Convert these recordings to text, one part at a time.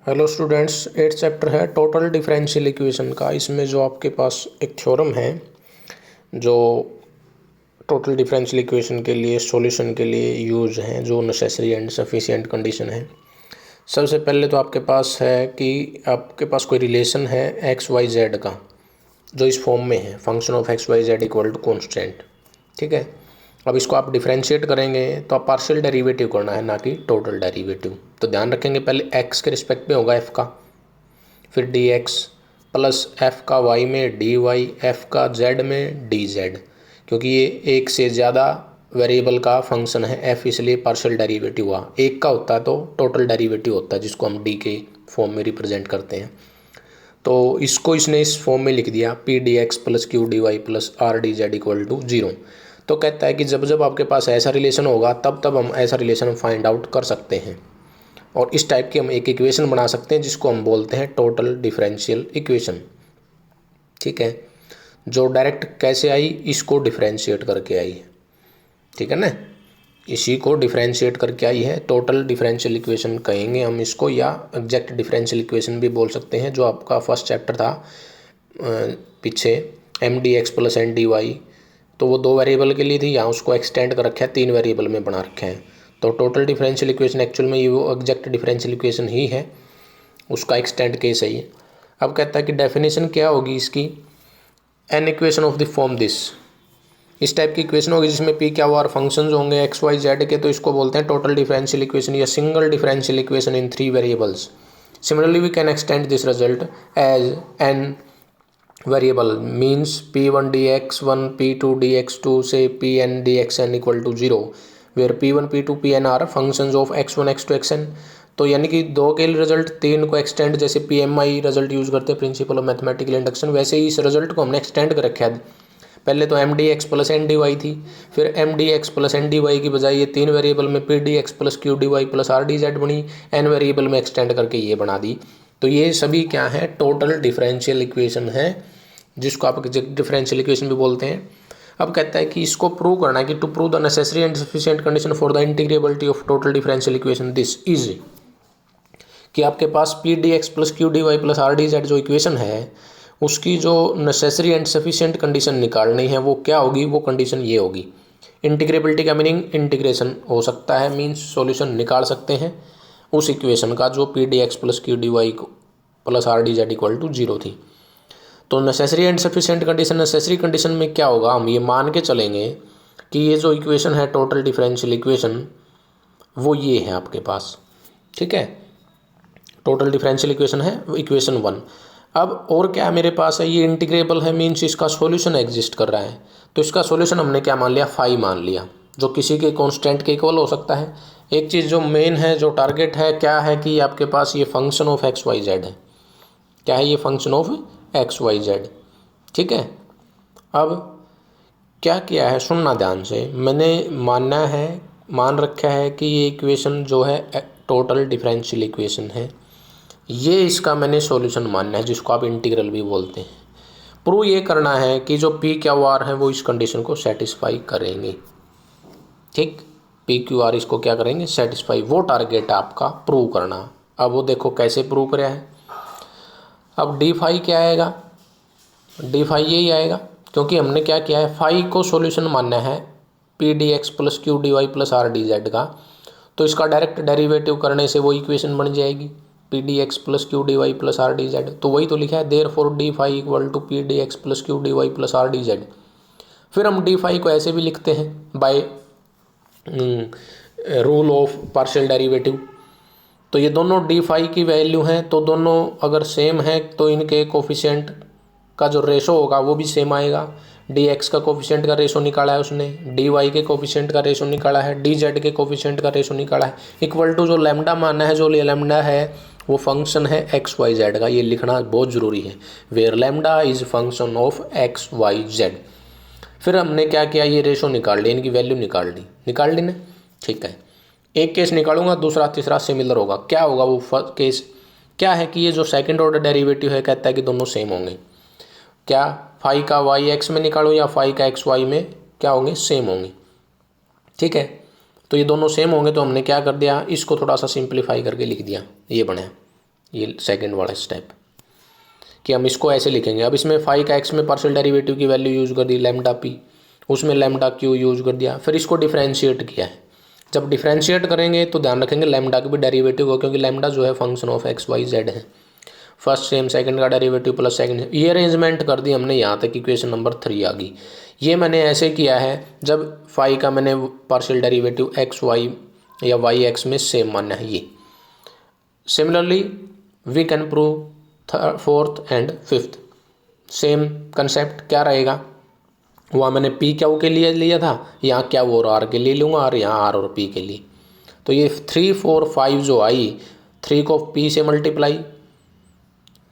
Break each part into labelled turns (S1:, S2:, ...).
S1: Hello students, 8th chapter है total differential equation का। इसमें जो आपके पास एक थ्योरम है जो टोटल डिफरेंशियल इक्वेशन के लिए सॉल्यूशन के लिए यूज हैं, जो नेसेसरी एंड सफिशिएंट कंडीशन है। सबसे पहले तो आपके पास है कि आपके पास कोई रिलेशन है एक्स वाई जेड का, जो इस फॉर्म में है function of X Y Z equal to constant. ठीक है, अब इसको आप डिफरेंशिएट करेंगे तो आप पार्शियल डेरिवेटिव करना है, ना कि टोटल डेरिवेटिव। तो ध्यान रखेंगे पहले एक्स के रिस्पेक्ट में होगा एफ़ का, फिर डी एक्स प्लस एफ़ का वाई में डी वाई, एफ़ का जेड में डी जेड। क्योंकि ये एक से ज़्यादा वेरिएबल का फंक्शन है एफ़, इसलिए पार्शियल डेरिवेटिव हुआ। एक का होता है तो टोटल डेरिवेटिव होता है, जिसको हम डी के फॉर्म में रिप्रेजेंट करते हैं। तो इसको इसने इस फॉर्म में लिख दिया P D X plus Q D Y plus R D Z equal to 0। तो कहता है कि जब जब आपके पास ऐसा रिलेशन होगा तब तब हम ऐसा रिलेशन फाइंड आउट कर सकते हैं, और इस टाइप की हम एक इक्वेशन बना सकते हैं जिसको हम बोलते हैं टोटल डिफरेंशियल इक्वेशन। ठीक है, जो डायरेक्ट कैसे आई, इसको डिफरेंशिएट करके आई है। ठीक है ना, इसी को डिफरेंशिएट करके आई है, टोटल डिफरेंशियल इक्वेशन कहेंगे हम इसको, या एग्जैक्ट डिफरेंशियल इक्वेशन भी बोल सकते हैं। जो आपका फर्स्ट चैप्टर था पीछे, M D X plus N D Y, तो वो 2 वेरिएबल के लिए थी, यहाँ उसको एक्सटेंड कर रखा है, 3 वेरिएबल में बना रखे हैं। तो टोटल डिफरेंशियल इक्वेशन एक्चुअल में ये वो एग्जैक्ट डिफरेंशियल इक्वेशन ही है, उसका एक्सटेंड केस है ये। अब कहता है कि डेफिनेशन क्या होगी इसकी, an equation of the form this. इस टाइप की इक्वेशन होगी जिसमें पी क्या आर फंक्शंस होंगे एक्स वाई जेड के, तो इसको बोलते हैं टोटल डिफरेंशियल इक्वेशन या single differential equation in 3 variables. Similarly we can extend this result as N variable means p1 dx1 p2 dx2 से pn dxn equal to 0, where p1 p2 pn are functions of x1 x2 xn। तो यानी कि 2 के result 3 को extend, जैसे PMI result use करते हैं principle of mathematical induction, वैसे ही इस रिजल्ट को हमने एक्सटेंड कर रखा है। पहले तो M D X plus N D Y थी, फिर M D X plus N D Y की बजाय ये 3 वेरिएबल में P D X plus Q D Y plus R D Z बनी, एन वेरिएबल में एक्सटेंड करके ये बना दी। तो ये सभी क्या है, टोटल डिफरेंशियल इक्वेशन है, जिसको आप डिफरेंशियल इक्वेशन भी बोलते हैं। अब कहता है कि इसको प्रूव करना है कि to prove the necessary and sufficient condition for the integrability of total differential equation this is, कि आपके पास P D X plus Q D Y plus R D Z जो इक्वेशन है, उसकी जो नेसेसरी एंड सफिशिएंट कंडीशन निकालनी है वो क्या होगी, वो कंडीशन ये होगी। इंटीग्रेबिलिटी का मीनिंग इंटीग्रेशन हो सकता है, मीन्स सॉल्यूशन निकाल सकते हैं उस इक्वेशन का जो P D X plus Q D Y plus R D Z equal to 0 थी। तो necessary and sufficient condition, necessary condition में क्या होगा, हम ये मान के चलेंगे कि ये जो इक्वेशन है टोटल डिफरेंशियल इक्वेशन, वो ये है आपके पास। ठीक है, टोटल डिफरेंशियल इक्वेशन है इक्वेशन 1। अब और क्या मेरे पास है, ये इंटीग्रेबल है, मीन्स इसका सॉल्यूशन एग्जिस्ट कर रहा है। तो इसका सॉल्यूशन हमने क्या मान लिया, फाई मान लिया, जो किसी के कांस्टेंट के इक्वल हो सकता है। एक चीज़ जो मेन है, जो टारगेट है, क्या है कि आपके पास ये function of X Y Z है। क्या है, ये function of X Y Z. ठीक है, अब क्या किया है, सुनना ध्यान से, मैंने मान रखा है कि ये इक्वेशन जो है टोटल डिफरेंशियल इक्वेशन है, ये इसका मैंने सॉल्यूशन मानना है, जिसको आप इंटीग्रल भी बोलते हैं। प्रूव ये करना है कि जो पी क्यू आर है वो इस कंडीशन को सेटिस्फाई करेंगे। ठीक, पी क्यू आर इसको क्या करेंगे, सेटिस्फाई, वो टारगेट है आपका प्रूव करना। अब वो देखो कैसे प्रूव कराया है। अब डी फाई क्या आएगा, डी फाई यही आएगा, क्योंकि हमने क्या किया है, फाई को सॉल्यूशन मानना है P D X plus Q D Y plus R D Z का। तो इसका डायरेक्ट डेरिवेटिव करने से वो इक्वेशन बन जाएगी P D X plus Q D Y plus R D Z. तो वही तो लिखा है, therefore D phi equal to P D X plus Q D Y plus R D Z. फिर हम डी फाई को ऐसे भी लिखते हैं by rule of partial derivative. तो ये दोनों डी फाई की वैल्यू हैं, तो दोनों अगर सेम है तो इनके कोफिशिएंट का जो रेशो होगा वो भी सेम आएगा। डी एक्स का कोफिशिएंट का रेशो निकाला है उसने, डी वाई के कोफिशिएंट का रेशो निकाला है, डी जेड के कोफिशिएंट का रेशो निकाला है, इक्वल टू जो लैम्डा माना है, जो लैम्डा है वो फंक्शन है एक्स वाई जेड का। ये लिखना बहुत ज़रूरी है, where lambda is function of X Y Z. फिर हमने क्या किया, ये रेशो निकाल ली, इनकी वैल्यू निकाल ली ना। ठीक है, एक केस निकालूंगा, दूसरा तीसरा सिमिलर होगा। क्या होगा वो फर्स्ट केस, क्या है कि ये जो सेकंड ऑर्डर डेरिवेटिव है, कहता है कि दोनों सेम होंगे। क्या फाई का वाई एक्स में निकालूं या फाई का एक्स वाई में, क्या होंगे, सेम होंगे। ठीक है, तो ये दोनों सेम होंगे, तो हमने क्या कर दिया, इसको थोड़ा सा सिंप्लीफाई करके लिख दिया, ये बने। ये सेकंड वाला स्टेप कि हम इसको ऐसे लिखेंगे। अब इसमें फाई का एक्स में पार्शियल डेरिवेटिव की वैल्यू यूज़ कर दी लैम्डा पी, उसमें लैम्डा क्यू यूज़ कर दिया, फिर इसको डिफ्रेंशिएट किया है। जब डिफ्रेंशिएट करेंगे तो ध्यान रखेंगे लैम्डा का भी डेरिवेटिव हो, क्योंकि लैम्डा जो है function of X Y Z है। फर्स्ट सेम सेकंड का डेरिवेटिव प्लस सेकंड, ये अरेंजमेंट कर दी हमने। यहाँ तक इक्वेशन नंबर 3 आ गई। ये मैंने ऐसे किया है जब फाई का मैंने पार्शियल डेरिवेटिव एक्स वाई या वाई एक्स में सेम माना है ये। Similarly we can prove fourth and fifth, same concept क्या रहेगा। वहाँ मैंने पी क्यू के लिए लिया था, यहाँ क्यू और आर के लिए लूँगा, और यहाँ आर और पी के लिए। तो ये 3 4 5 जो आई, 3 को पी से मल्टीप्लाई,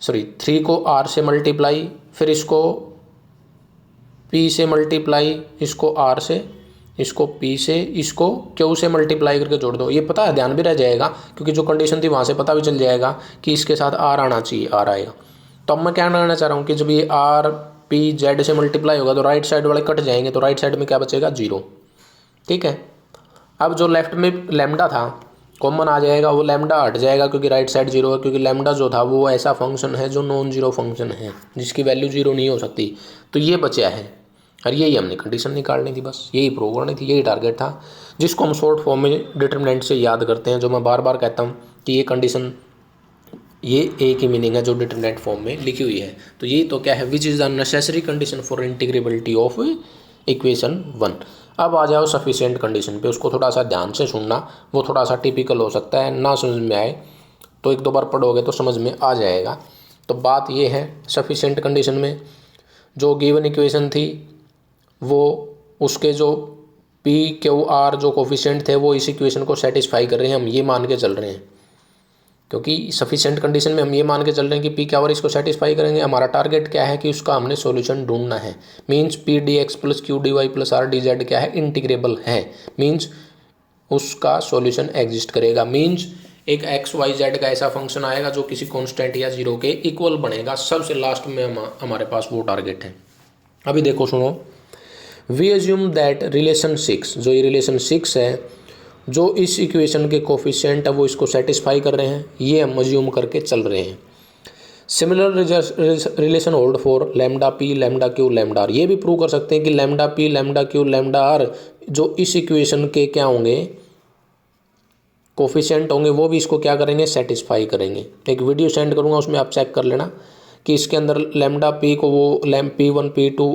S1: 3 को आर से मल्टीप्लाई, फिर इसको पी से मल्टीप्लाई, इसको आर से, इसको पी से, इसको क्यू से मल्टीप्लाई करके जोड़ दो। ये पता है, ध्यान भी रह जाएगा, क्योंकि जो कंडीशन थी वहाँ से पता भी चल जाएगा कि इसके साथ आर आना चाहिए, आर आएगा। तो अब मैं क्या करना चाह रहा हूँ कि जब ये आर पी जेड से मल्टीप्लाई होगा तो राइट साइड वाले कट जाएंगे, तो राइट साइड में क्या बचेगा, 0। ठीक है। अब जो लेफ्ट में लैम्डा था कॉमन आ जाएगा, वो लैम्डा हट जाएगा क्योंकि राइट साइड 0 है, क्योंकि लैम्डा जो था वो ऐसा फंक्शन है जो नॉन जीरो फंक्शन है, जिसकी वैल्यू 0 नहीं हो सकती। तो ये बचा है, और यही हमने कंडीशन निकालनी थी, बस यही प्रूव करनी थी, यही टारगेट था, जिसको हम शॉर्ट फॉर्म में डिटरमिनेंट से याद करते हैं। जो मैं बार बार कहता हूँ कि ये कंडीशन, ये एक ही मीनिंग है जो डिटरमिनेंट फॉर्म में लिखी हुई है। तो ये तो क्या है, which is the necessary condition for integrability of equation 1। अब आ जाओ सफिशिएंट कंडीशन पे, उसको थोड़ा सा ध्यान से सुनना, वो थोड़ा सा टिपिकल हो सकता है, ना समझ में आए तो एक दो बार पढ़ोगे तो समझ में आ जाएगा। तो बात ये है, सफिशिएंट कंडीशन में जो गिवन इक्वेशन थी वो, उसके जो पी क्यू आर जो कोफिशिएंट थे वो इस इक्वेशन को सेटिस्फाई कर रहे हैं, हम ये मान के चल रहे हैं। क्योंकि सफिशिएंट कंडीशन में हम ये मान के चल रहे हैं कि पी क्यू आर इसको सेटिस्फाई करेंगे। हमारा टारगेट क्या है कि उसका हमने सॉल्यूशन ढूंढना है। Means P D X plus Q D Y plus R D Z क्या है, इंटीग्रेबल है, मींस उसका सॉल्यूशन एग्जिस्ट करेगा। मींस एक एक्स वाई जेड का ऐसा फंक्शन आएगा जो किसी कॉन्स्टेंट या 0 के इक्वल बनेगा। सबसे लास्ट में हमारे पास वो टारगेट है। अभी देखो सुनो, वी एज्यूम दैट रिलेशन 6, जो ये रिलेशन 6 है, जो इस इक्वेशन के कोफिशिएंट है वो इसको सेटिस्फाई कर रहे हैं, ये हम एज्यूम करके चल रहे हैं। Similar relation hold for lambda P lambda Q lambda R. ये भी प्रूव कर सकते हैं कि lambda P lambda Q lambda R जो इस इक्वेशन के क्या होंगे, कोफिशिएंट होंगे, वो भी इसको क्या करेंगे, सेटिस्फाई करेंगे। एक वीडियो सेंड करूँगा, उसमें आप चेक कर लेना कि इसके अंदर लैम्डा पी को वो P1 P2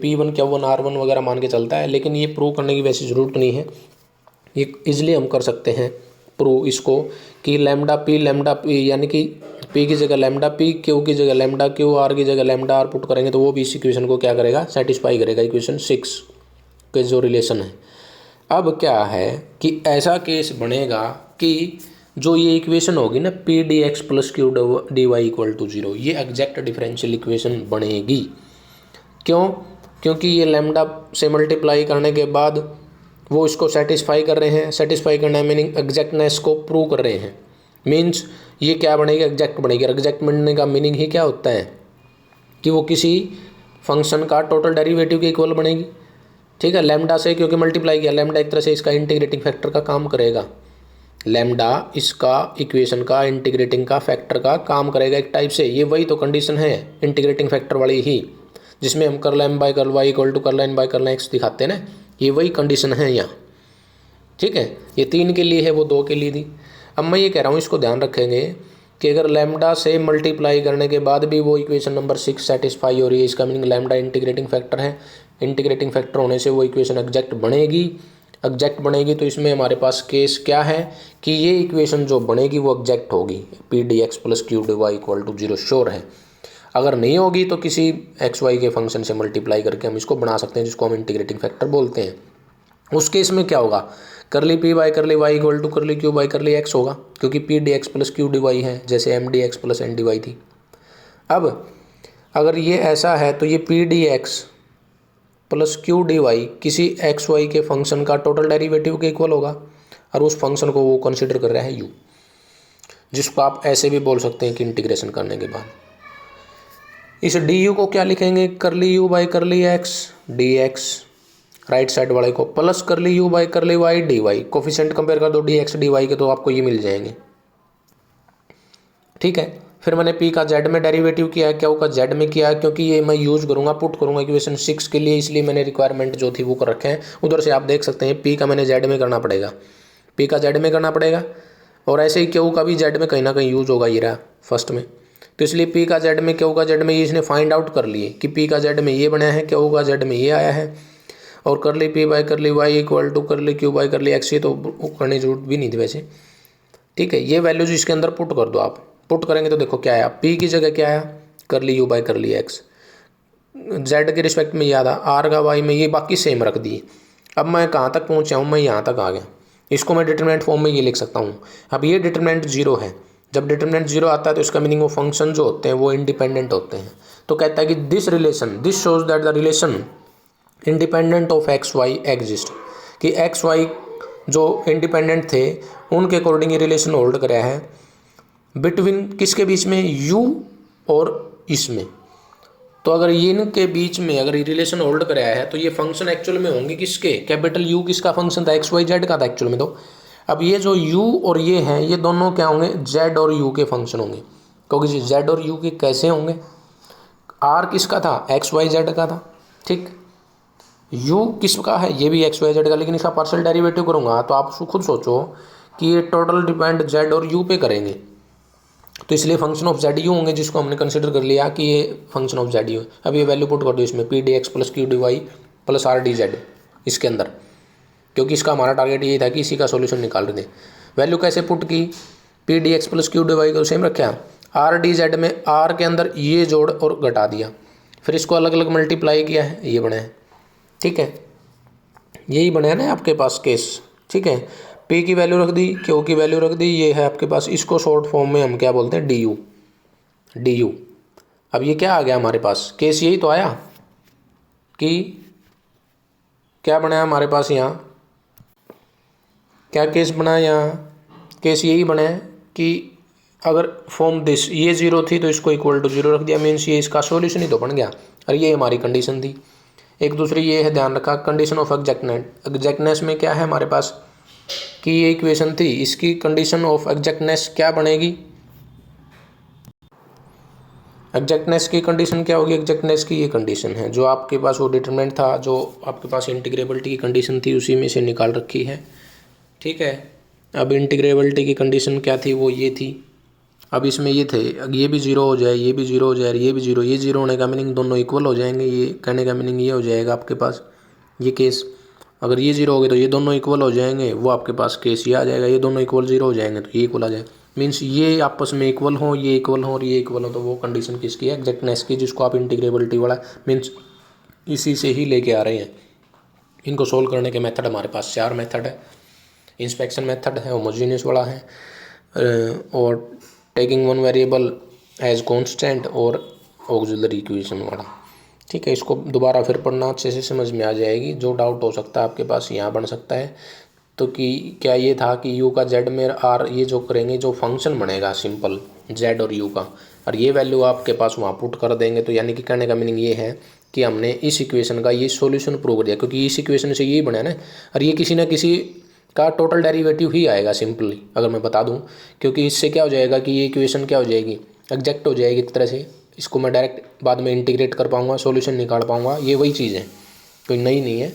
S1: P1 क्या 1 R1 वगैरह मान के चलता है, लेकिन ये प्रूव करने की वैसी ज़रूरत नहीं है। ये इजीली हम कर सकते हैं प्रूव इसको कि लैम्डा पी यानी कि पी की जगह लैम्डा पी, क्यू की जगह लैम्डा क्यू, आर की जगह लैम्डा आर पुट करेंगे तो वो भी इस इक्वेशन को क्या करेगा, सेटिस्फाई करेगा, इक्वेशन 6 के जो रिलेशन है। अब क्या है कि ऐसा केस बनेगा कि जो ये इक्वेशन होगी ना P D X plus Q D Y equal to 0, ये एग्जैक्ट डिफरेंशियल इक्वेशन बनेगी। क्यों? क्योंकि ये लैम्डा से मल्टीप्लाई करने के बाद वो इसको सेटिस्फाई कर रहे हैं। सेटिस्फाई करना मीनिंग एग्जैक्टनेस को प्रूव कर रहे हैं। मीन्स ये क्या बनेगी, एग्जैक्ट बनेगी। एग्जैक्ट बनने का मीनिंग ही क्या होता है कि वो किसी फंक्शन का टोटल डेरिवेटिव के इक्वल बनेगी। ठीक है, लैम्डा से क्योंकि मल्टीप्लाई किया, लैम्डा एक तरह से इसका इंटीग्रेटिंग फैक्टर का काम करेगा। लैम्डा इसका इक्वेशन का इंटीग्रेटिंग का फैक्टर का काम करेगा एक टाइप से। ये वही तो कंडीशन है इंटीग्रेटिंग फैक्टर वाली ही, जिसमें हम curl M by curl Y equal to curl N by curl X दिखाते हैं ना, ये वही कंडीशन है यहाँ। ठीक है, ये 3 के लिए है, वो 2 के लिए थी। अब मैं ये कह रहा हूँ, इसको ध्यान रखेंगे कि अगर लैम्डा से मल्टीप्लाई करने के बाद भी वो इक्वेशन नंबर 6 सेटिस्फाई हो रही है, इसका मीनिंग लैम्डा इंटीग्रेटिंग फैक्टर है। इंटीग्रेटिंग फैक्टर होने से वो इक्वेशन एग्जैक्ट बनेगी। एग्जैक्ट बनेगी तो इसमें हमारे पास केस क्या है कि ये इक्वेशन जो बनेगी वो एग्जैक्ट होगी, P D X plus Q D Y equal to 0 sure है। अगर नहीं होगी तो किसी एक्स वाई के फंक्शन से मल्टीप्लाई करके हम इसको बना सकते हैं, जिसको हम इंटीग्रेटिंग फैक्टर बोलते हैं। उस केस में क्या होगा, curly P by curly Y equal to curly Q by curly X होगा, क्योंकि P D X plus Q D Y है, जैसे M D X plus N D Y थी। अब अगर ये ऐसा है तो ये P D X plus Q D Y किसी एक्स वाई के फंक्शन का टोटल डेरिवेटिव के इक्वल होगा, और उस फंक्शन को वो कंसिडर कर रहा है यू, जिसको आप ऐसे भी बोल सकते हैं कि इंटीग्रेशन करने के बाद इस डी यू को क्या लिखेंगे, curly U by curly X D X, right side वाले को plus curly U by curly Y D Y. Coefficient compare कर दो डी एक्स डी वाई के तो आपको ये मिल जाएंगे। ठीक है। फिर मैंने पी का जेड में डेरिवेटिव किया है, क्यू का जेड में किया है, क्योंकि ये मैं यूज़ करूँगा, पुट करूँगा इक्वेशन 6 के लिए, इसलिए मैंने रिक्वायरमेंट जो थी वो कर रखे हैं। उधर से आप देख सकते हैं पी का मैंने जेड में करना पड़ेगा, पी का जेड में करना पड़ेगा, और ऐसे ही क्यू का भी जेड में कहीं ना कहीं यूज़ होगा, ये रहा फर्स्ट में। तो इसलिए पी का जेड में, क्यू का जेड में, ये इसने फाइंड आउट कर लिए कि पी का जेड में ये बना है, क्यू का जेड में ये आया है, और कर ली पी बाई कर ली वाई इक्वल टू कर ली क्यू बाई कर ली एक्स, ये तो करने की जरूरत भी नहीं थी वैसे। ठीक है, ये वैल्यूज इसके अंदर पुट कर दो आप। पुट करेंगे तो देखो क्या आया, पी की जगह क्या आया, कर ली यू बाई कर ली एक्स, जेड के रिस्पेक्ट में याद आ, आर का वाई में, ये बाकी सेम रख दिए। अब मैं कहाँ तक पहुँचा हूँ, मैं यहाँ तक आ गया। इसको मैं डिटरमिनेंट फॉर्म में ये लिख सकता हूँ। अब ये डिटरमिनेंट जीरो है, जब डिटरमिनेंट जीरो आता है तो इसका मीनिंग वो फंक्शन जो होते हैं वो इंडिपेंडेंट होते हैं। तो कहता है कि this relation, this shows that the relation independent of X Y exist, कि एक्स वाई जो इंडिपेंडेंट थे उनके अकॉर्डिंग ये रिलेशन होल्ड कराया है बिटवीन किसके बीच में, यू और इसमें। तो अगर ये इनके बीच में अगर ये रिलेशन होल्ड कराया है तो ये फंक्शन एक्चुअल में होंगे किसके, कैपिटल यू किसका फंक्शन था, एक्स वाई जेड का था एक्चुअल में। तो अब ये जो यू और ये हैं ये दोनों क्या होंगे, जेड और यू के फंक्शन होंगे, क्योंकि जेड और यू के कैसे होंगे, आर किसका था, एक्स वाई जेड का था, ठीक। यू किसका है, ये भी एक्स वाई जेड का, लेकिन इसका पार्शियल डेरिवेटिव करूँगा तो आप खुद सोचो कि ये टोटल डिपेंड जेड और यू पे करेंगे, तो इसलिए फंक्शन ऑफ जेड यू होंगे, जिसको हमने कंसिडर कर लिया कि ये फंक्शन ऑफ जेड यू है। अब ये वैल्यू पुट कर दो इसमें, P D X plus Q D Y plus R D Z इसके अंदर, क्योंकि इसका हमारा टारगेट ये था कि इसी का सोल्यूशन निकाल रहे थे। वैल्यू कैसे पुट की, P D X plus Q D Y को सेम रखा, आर डी जेड में आर के अंदर ये जोड़ और घटा दिया, फिर इसको अलग अलग मल्टीप्लाई किया है, ये बना है, ठीक है। यही बना है ना आपके पास केस, ठीक है। पी की वैल्यू रख दी, क्यू की वैल्यू रख दी, ये है आपके पास, इसको शॉर्ट फॉर्म में हम क्या बोलते हैं, डी यू, डी यू। अब ये क्या आ गया हमारे पास, केस यही तो आया कि क्या बनाया हमारे पास यहाँ, क्या केस बना यहाँ, केस यही बना है कि अगर फॉर्म दिस, ये जीरो थी तो इसको इक्वल टू जीरो रख दिया, मीन्स ये इसका सॉल्यूशन ही तो बन गया, और ये हमारी कंडीशन थी। एक दूसरी ये है, ध्यान रखा, कंडीशन ऑफ एग्जैक्टनेस में क्या है हमारे पास कि ये इक्वेशन थी, इसकी कंडीशन ऑफ एग्जैक्टनेस क्या बनेगी, एग्जैक्टनेस की कंडीशन क्या होगी, एग्जैक्टनेस की ये कंडीशन है जो आपके पास वो डिटरमिनेंट था, जो आपके पास इंटीग्रेबिलिटी की कंडीशन थी, उसी में से निकाल रखी है, ठीक है। अब इंटीग्रेबिलिटी की कंडीशन क्या थी, वो ये थी। अब इसमें ये थे, ये भी जीरो हो जाए, ये भी जीरो हो जाए, ये भी जीरो, ये जीरो होने का मीनिंग दोनों इक्वल हो जाएंगे, ये कहने का मीनिंग ये हो जाएगा आपके पास ये केस, अगर ये जीरो हो गए तो ये दोनों इक्वल हो जाएंगे, वो आपके पास केस ये आ जाएगा, ये दोनों इक्वल जीरो हो जाएंगे तो ये इक्वल आ जाएगा, मीन्स ये आपस में इक्वल हो, ये इक्वल हो और ये इक्वल हो, तो वो कंडीशन किसकी है, एग्जैक्टनेस की, जिसको आप इंटीग्रेबिलिटी वाला मीन्स इसी से ही लेके आ रहे हैं। इनको सोल्व करने के मेथड हमारे पास 4 मेथड है, इंस्पेक्शन मेथड है, होमोजीनियस वाला है, और taking one variable as constant, और ऑक्सिलरी इक्वेशन वाला, ठीक है। इसको दोबारा फिर पढ़ना, अच्छे से समझ में आ जाएगी। जो डाउट हो सकता है आपके पास यहाँ बन सकता है, तो कि क्या ये था कि यू का जेड में आर, ये जो करेंगे जो फंक्शन बनेगा सिंपल जेड और यू का, और ये वैल्यू आपके पास वहाँ पुट कर देंगे, तो यानी कि कहने का मीनिंग ये है कि हमने इस इक्वेशन का ये सॉल्यूशन प्रूव कर दिया, क्योंकि इस इक्वेशन से यही बना है ना, और ये किसी ना किसी का टोटल डेरिवेटिव ही आएगा सिंपली, अगर मैं बता दूं, क्योंकि इससे क्या हो जाएगा कि ये इक्वेशन क्या हो जाएगी, एग्जैक्ट हो जाएगी एक तरह से, इसको मैं डायरेक्ट बाद में इंटीग्रेट कर पाऊंगा, सॉल्यूशन निकाल पाऊंगा, ये वही चीज़ है, कोई नई नहीं है।